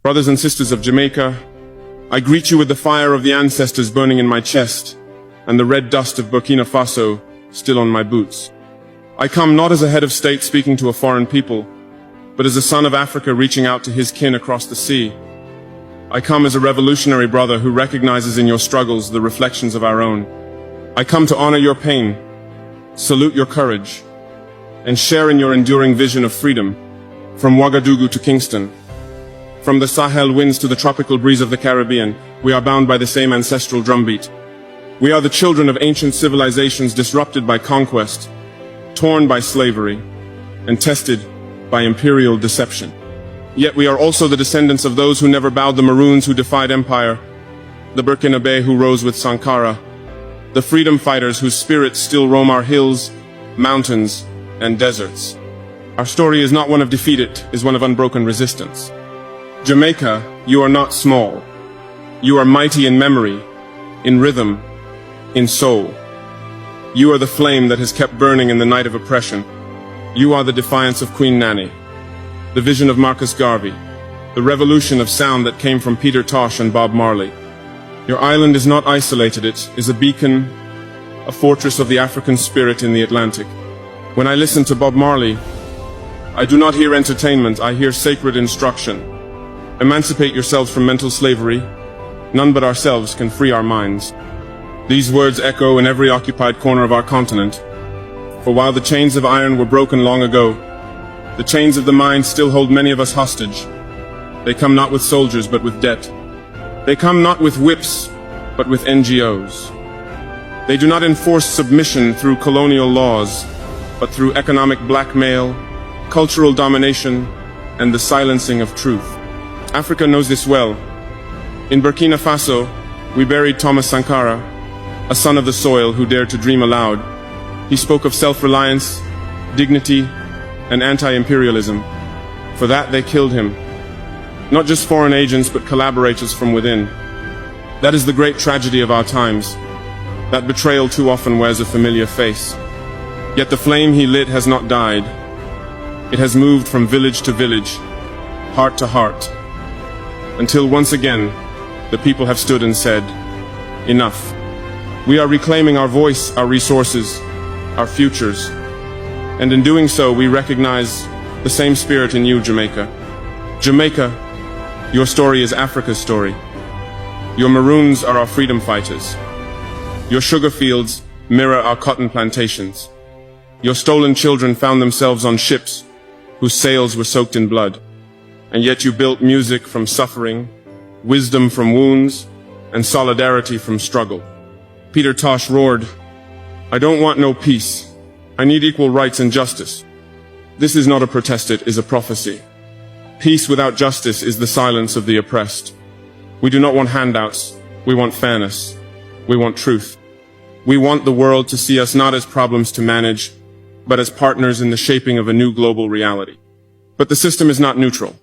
Brothers and sisters of Jamaica, I greet you with the fire of the ancestors burning in my chest and the red dust of Burkina Faso still on my boots. I come not as a head of state speaking to a foreign people, but as a son of Africa reaching out to his kin across the sea. I come as a revolutionary brother who recognizes in your struggles the reflections of our own. I come to honor your pain, salute your courage, and share in your enduring vision of freedom, from Ouagadougou to Kingston. From the Sahel winds to the tropical breeze of the Caribbean, we are bound by the same ancestral drumbeat. We are the children of ancient civilizations disrupted by conquest, torn by slavery, and tested by imperial deception. Yet we are also the descendants of those who never bowed, the Maroons who defied empire, the Burkinabe who rose with Sankara, the freedom fighters whose spirits still roam our hills, mountains, and deserts. Our story is not one of defeat, it is one of unbroken resistance. Jamaica, you are not small. You are mighty in memory, in rhythm, in soul. You are the flame that has kept burning in the night of oppression. You are the defiance of Queen Nanny, the vision of Marcus Garvey, the revolution of sound that came from Peter Tosh and Bob Marley. Your island is not isolated, it is a beacon, a fortress of the African spirit in the Atlantic. When I listen to Bob Marley, I do not hear entertainment, I hear sacred instruction. Emancipate yourselves from mental slavery. None but ourselves can free our minds. These words echo in every occupied corner of our continent. For while the chains of iron were broken long ago, the chains of the mind still hold many of us hostage. They come not with soldiers, but with debt. They come not with whips, but with NGOs. They do not enforce submission through colonial laws, but through economic blackmail, cultural domination, and the silencing of truth. Africa knows this well. In Burkina Faso, we buried Thomas Sankara, a son of the soil who dared to dream aloud. He spoke of self-reliance, dignity, and anti-imperialism. For that, they killed him. Not just foreign agents, but collaborators from within. That is the great tragedy of our times. That betrayal too often wears a familiar face. Yet the flame he lit has not died. It has moved from village to village, heart to heart, until once again, the people have stood and said, enough. We are reclaiming our voice, our resources, our futures. And in doing so, we recognize the same spirit in you, Jamaica. Jamaica, your story is Africa's story. Your Maroons are our freedom fighters. Your sugar fields mirror our cotton plantations. Your stolen children found themselves on ships whose sails were soaked in blood. And yet you built music from suffering, wisdom from wounds, and solidarity from struggle. Peter Tosh roared, I don't want no peace. I need equal rights and justice. This is not a protest, it is a prophecy. Peace without justice is the silence of the oppressed. We do not want handouts. We want fairness. We want truth. We want the world to see us not as problems to manage, but as partners in the shaping of a new global reality. But the system is not neutral.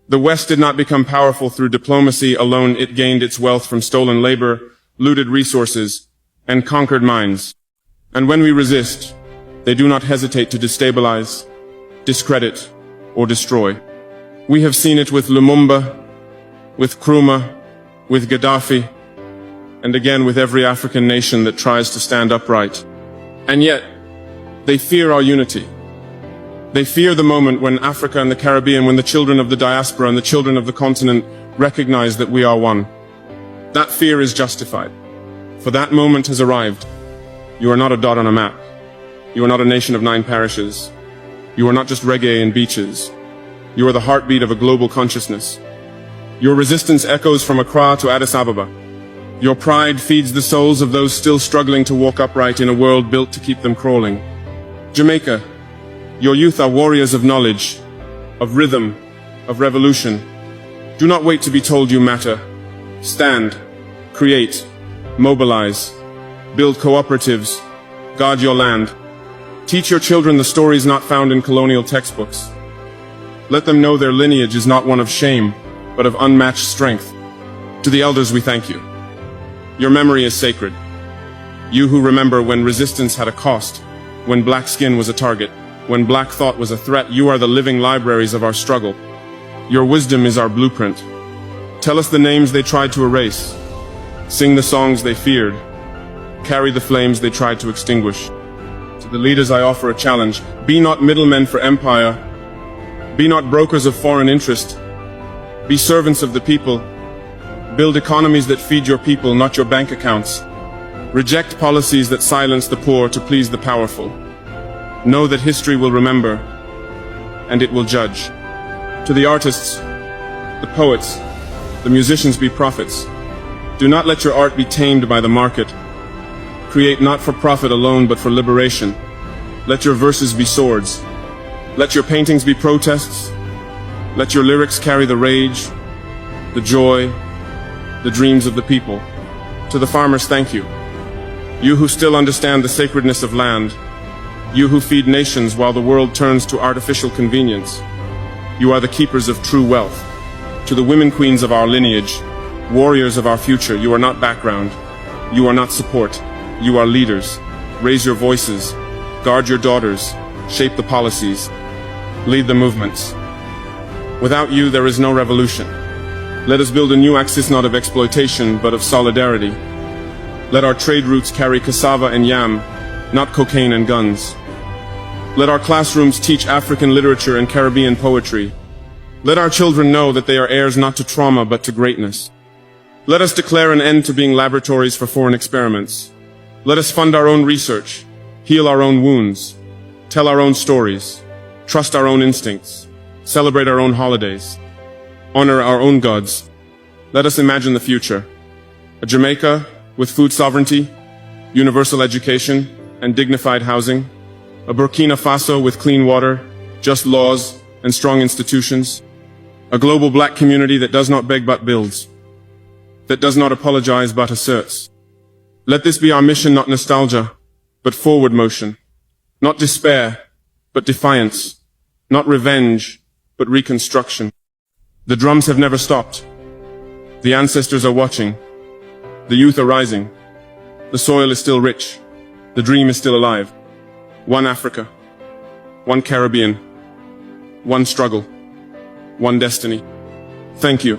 The West did not become powerful through diplomacy alone. It gained its wealth from stolen labor, looted resources, and conquered minds. And when we resist, they do not hesitate to destabilize, discredit, or destroy. We have seen it with Lumumba, with Nkrumah, with Gaddafi, and again with every African nation that tries to stand upright. And yet, they fear our unity. They fear the moment when Africa and the Caribbean, when the children of the diaspora and the children of the continent recognize that we are one. That fear is justified, for that moment has arrived. You are not a dot on a map. You are not a nation of 9 parishes. You are not just reggae and beaches. You are the heartbeat of a global consciousness. Your resistance echoes from Accra to Addis Ababa. Your pride feeds the souls of those still struggling to walk upright in a world built to keep them crawling. Jamaica, your youth are warriors of knowledge, of rhythm, of revolution. Do not wait to be told you matter. Stand, create, mobilize, build cooperatives, guard your land. Teach your children the stories not found in colonial textbooks. Let them know their lineage is not one of shame, but of unmatched strength. To the elders we thank you. Your memory is sacred. You who remember when resistance had a cost, when black skin was a target, when black thought was a threat, you are the living libraries of our struggle. Your wisdom is our blueprint. Tell us the names they tried to erase. Sing the songs they feared. Carry the flames they tried to extinguish. To the leaders I offer a challenge. Be not middlemen for empire. Be not brokers of foreign interest. Be servants of the people. Build economies that feed your people, not your bank accounts. Reject policies that silence the poor to please the powerful. Know that history will remember, and it will judge. To the artists, the poets, the musicians, be prophets. Do not let your art be tamed by the market. Create not for profit alone, but for liberation. Let your verses be swords. Let your paintings be protests. Let your lyrics carry the rage, the joy, the dreams of the people. To the farmers, thank you. You who still understand the sacredness of land. You who feed nations while the world turns to artificial convenience. You are the keepers of true wealth. To the women queens of our lineage, warriors of our future, you are not background. You are not support. You are leaders. Raise your voices. Guard your daughters. Shape the policies. Lead the movements. Without you, there is no revolution. Let us build a new axis not of exploitation, but of solidarity. Let our trade routes carry cassava and yam, not cocaine and guns. Let our classrooms teach African literature and Caribbean poetry. Let our children know that they are heirs not to trauma, but to greatness. Let us declare an end to being laboratories for foreign experiments. Let us fund our own research, heal our own wounds, tell our own stories, trust our own instincts, celebrate our own holidays, honor our own gods. Let us imagine the future. A Jamaica with food sovereignty, universal education, and dignified housing. A Burkina Faso with clean water, just laws, and strong institutions. A global black community that does not beg but builds, that does not apologize but asserts. Let this be our mission, not nostalgia, but forward motion. Not despair, but defiance. Not revenge, but reconstruction. The drums have never stopped. The ancestors are watching. The youth are rising. The soil is still rich. The dream is still alive. One Africa. One Caribbean. One struggle. One destiny. Thank you.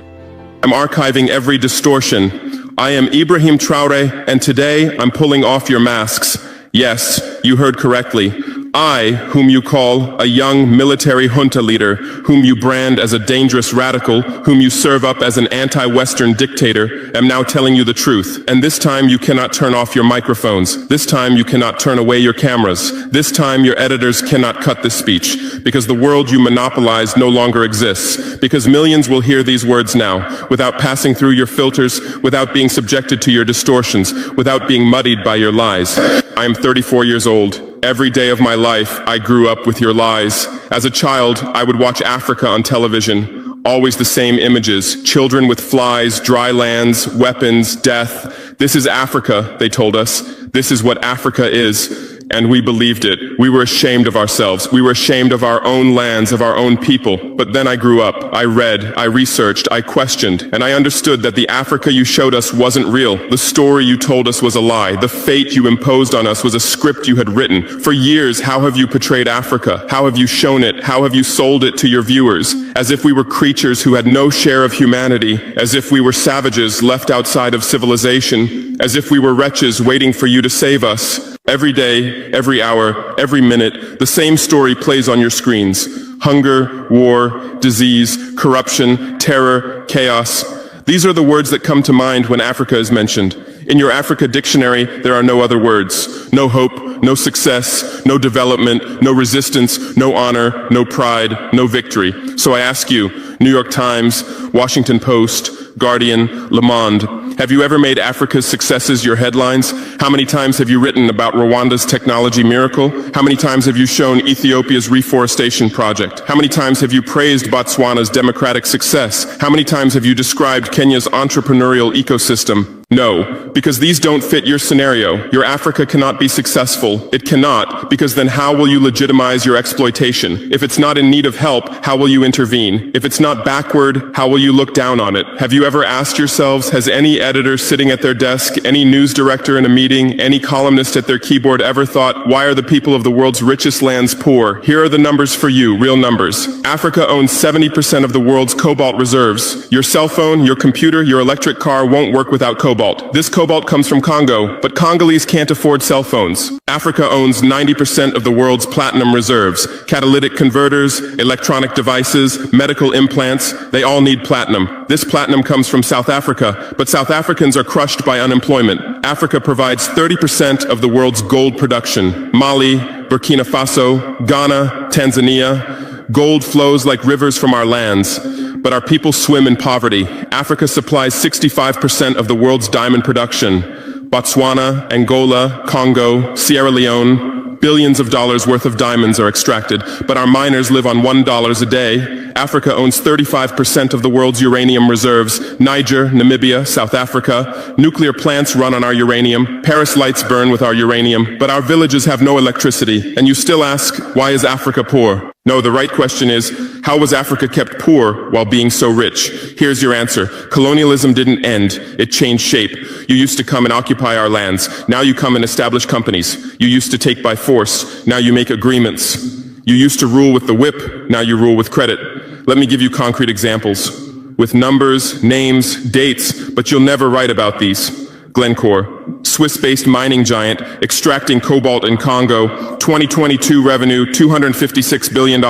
I'm archiving every distortion. I am Ibrahim Traore, and today I'm pulling off your masks. Yes, you heard correctly. I, whom you call a young military junta leader, whom you brand as a dangerous radical, whom you serve up as an anti-Western dictator, am now telling you the truth. And this time you cannot turn off your microphones. This time you cannot turn away your cameras. This time your editors cannot cut this speech, because the world you monopolize no longer exists. Because millions will hear these words now, without passing through your filters, without being subjected to your distortions, without being muddied by your lies. I am 34 years old. Every day of my life, I grew up with your lies. As a child, I would watch Africa on television. Always the same images. Children with flies, dry lands, weapons, death. This is Africa, they told us. This is what Africa is. And we believed it. We were ashamed of ourselves. We were ashamed of our own lands, of our own people. But then I grew up. I read, I researched, I questioned, and I understood that the Africa you showed us wasn't real. The story you told us was a lie. The fate you imposed on us was a script you had written. For years, how have you portrayed Africa? How have you shown it? How have you sold it to your viewers? As if we were creatures who had no share of humanity, as if we were savages left outside of civilization, as if we were wretches waiting for you to save us. Every day, every hour, every minute, the same story plays on your screens. Hunger, war, disease, corruption, terror, chaos. These are the words that come to mind when Africa is mentioned. In your Africa dictionary, there are no other words. No hope, no success, no development, no resistance, no honor, no pride, no victory. So I ask you, New York Times, Washington Post, Guardian, Le Monde, have you ever made Africa's successes your headlines? How many times have you written about Rwanda's technology miracle? How many times have you shown Ethiopia's reforestation project? How many times have you praised Botswana's democratic success? How many times have you described Kenya's entrepreneurial ecosystem? No, because these don't fit your scenario. Your Africa cannot be successful. It cannot, because then how will you legitimize your exploitation? If it's not in need of help, how will you intervene? If it's not backward, how will you look down on it? Have you ever asked yourselves, has any editor sitting at their desk, any news director in a meeting, any columnist at their keyboard ever thought, why are the people of the world's richest lands poor? Here are the numbers for you, real numbers. Africa owns 70% of the world's cobalt reserves. Your cell phone, your computer, your electric car won't work without cobalt. This cobalt comes from Congo, but Congolese can't afford cell phones. Africa owns 90% of the world's platinum reserves. Catalytic converters, electronic devices, medical implants, they all need platinum. This platinum comes from South Africa, but South Africans are crushed by unemployment. Africa provides 30% of the world's gold production. Mali, Burkina Faso, Ghana, Tanzania. Gold flows like rivers from our lands, but our people swim in poverty. Africa supplies 65% of the world's diamond production. Botswana, Angola, Congo, Sierra Leone, billions of dollars worth of diamonds are extracted, but our miners live on $1 a day. Africa owns 35% of the world's uranium reserves. Niger, Namibia, South Africa. Nuclear plants run on our uranium. Paris lights burn with our uranium, but our villages have no electricity. And you still ask, why is Africa poor? No, the right question is, how was Africa kept poor while being so rich? Here's your answer. Colonialism didn't end. It changed shape. You used to come and occupy our lands. Now you come and establish companies. You used to take by force. Now you make agreements. You used to rule with the whip. Now you rule with credit. Let me give you concrete examples. With numbers, names, dates, but you'll never write about these. Glencore, Swiss-based mining giant, extracting cobalt in Congo. 2022 revenue, $256 billion.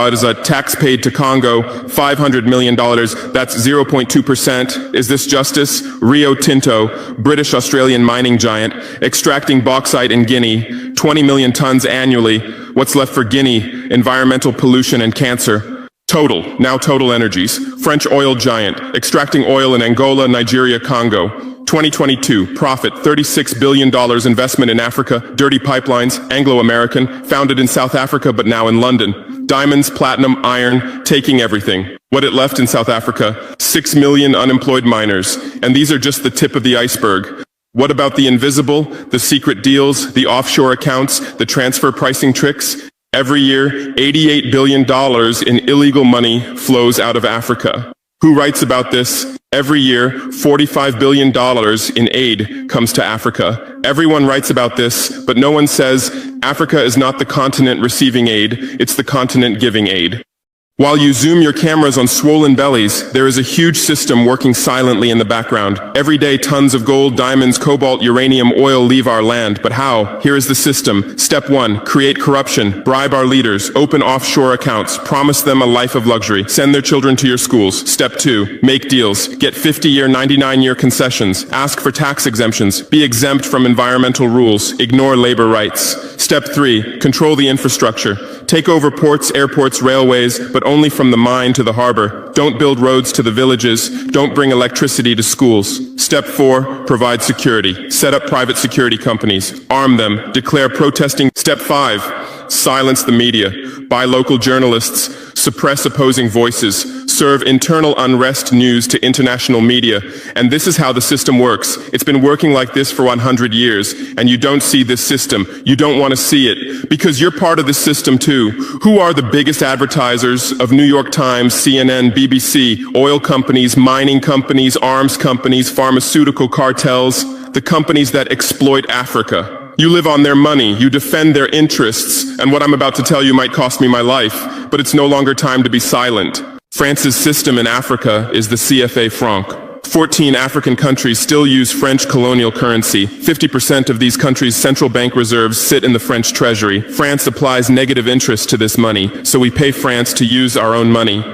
Tax paid to Congo, $500 million. That's 0.2%. Is this justice? Rio Tinto, British-Australian mining giant, extracting bauxite in Guinea, 20 million tons annually. What's left for Guinea? Environmental pollution and cancer. Total Energies, French oil giant, extracting oil in Angola, Nigeria, Congo. 2022, profit, $36 billion investment in Africa, dirty pipelines, Anglo-American, founded in South Africa but now in London. Diamonds, platinum, iron, taking everything. What it left in South Africa? 6 million unemployed miners. And these are just the tip of the iceberg. What about the invisible, the secret deals, the offshore accounts, the transfer pricing tricks? Every year, $88 billion in illegal money flows out of Africa. Who writes about this? Every year, $45 billion in aid comes to Africa. Everyone writes about this, but no one says Africa is not the continent receiving aid, it's the continent giving aid. While you zoom your cameras on swollen bellies, there is a huge system working silently in the background. Every day, tons of gold, diamonds, cobalt, uranium, oil leave our land. But how? Here is the system. Step 1, create corruption, bribe our leaders, open offshore accounts, promise them a life of luxury, send their children to your schools. Step 2, make deals, get 50-year, 99-year concessions, ask for tax exemptions, be exempt from environmental rules, ignore labor rights. Step 3, control the infrastructure. Take over ports, airports, railways, but only from the mine to the harbor. Don't build roads to the villages. Don't bring electricity to schools. Step 4, provide security. Set up private security companies. Arm them. Declare protesting. Step 5, silence the media. Buy local journalists. Suppress opposing voices. Serve internal unrest news to international media. And this is how the system works. It's been working like this for 100 years, and you don't see this system. You don't want to see it, because you're part of this system too. Who are the biggest advertisers of New York Times, CNN, BBC, oil companies, mining companies, arms companies, pharmaceutical cartels, the companies that exploit Africa? You live on their money, you defend their interests, and what I'm about to tell you might cost me my life, but it's no longer time to be silent. France's system in Africa is the CFA franc. 14 African countries still use French colonial currency. 50% of these countries' central bank reserves sit in the French treasury. France applies negative interest to this money, so we pay France to use our own money.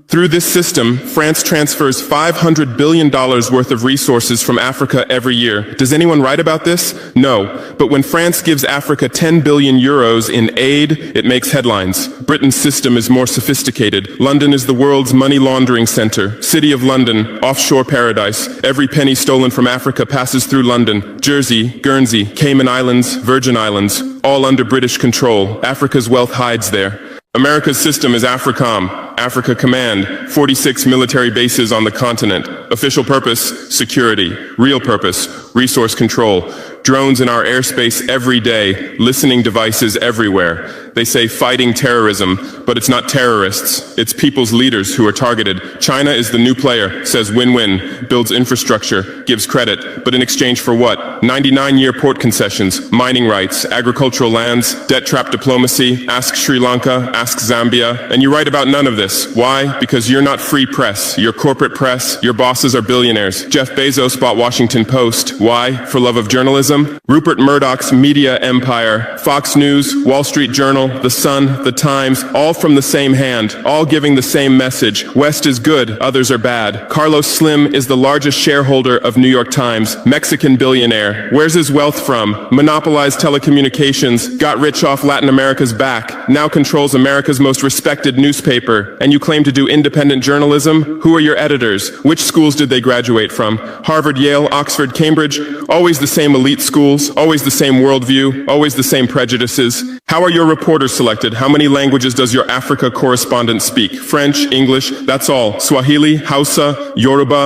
Through this system, France transfers $500 billion worth of resources from Africa every year. Does anyone write about this? No. But when France gives Africa 10 billion euros in aid, it makes headlines. Britain's system is more sophisticated. London is the world's money laundering center. City of London, offshore paradise. Every penny stolen from Africa passes through London. Jersey, Guernsey, Cayman Islands, Virgin Islands, all under British control. Africa's wealth hides there. America's system is AFRICOM. Africa Command, 46 military bases on the continent. Official purpose, security. Real purpose, resource control. Drones in our airspace every day, listening devices everywhere. They say fighting terrorism, but it's not terrorists. It's people's leaders who are targeted. China is the new player, says win-win, builds infrastructure, gives credit, but in exchange for what? 99-year port concessions, mining rights, agricultural lands, debt-trap diplomacy, ask Sri Lanka, ask Zambia, and you write about none of this. Why? Because you're not free press. You're corporate press. Your bosses are billionaires. Jeff Bezos bought Washington Post. Why? For love of journalism? Rupert Murdoch's media empire, Fox News, Wall Street Journal, The Sun, The Times, all from the same hand, all giving the same message. West is good, others are bad. Carlos Slim is the largest shareholder of New York Times, Mexican billionaire. Where's his wealth from? Monopolized telecommunications, got rich off Latin America's back, now controls America's most respected newspaper. And you claim to do independent journalism? Who are your editors? Which schools did they graduate from? Harvard, Yale, Oxford, Cambridge? Always the same elite schools, always the same worldview, always the same prejudices. How are your reporters selected? How many languages does your Africa correspondent speak? French, English, that's all. Swahili, Hausa, Yoruba.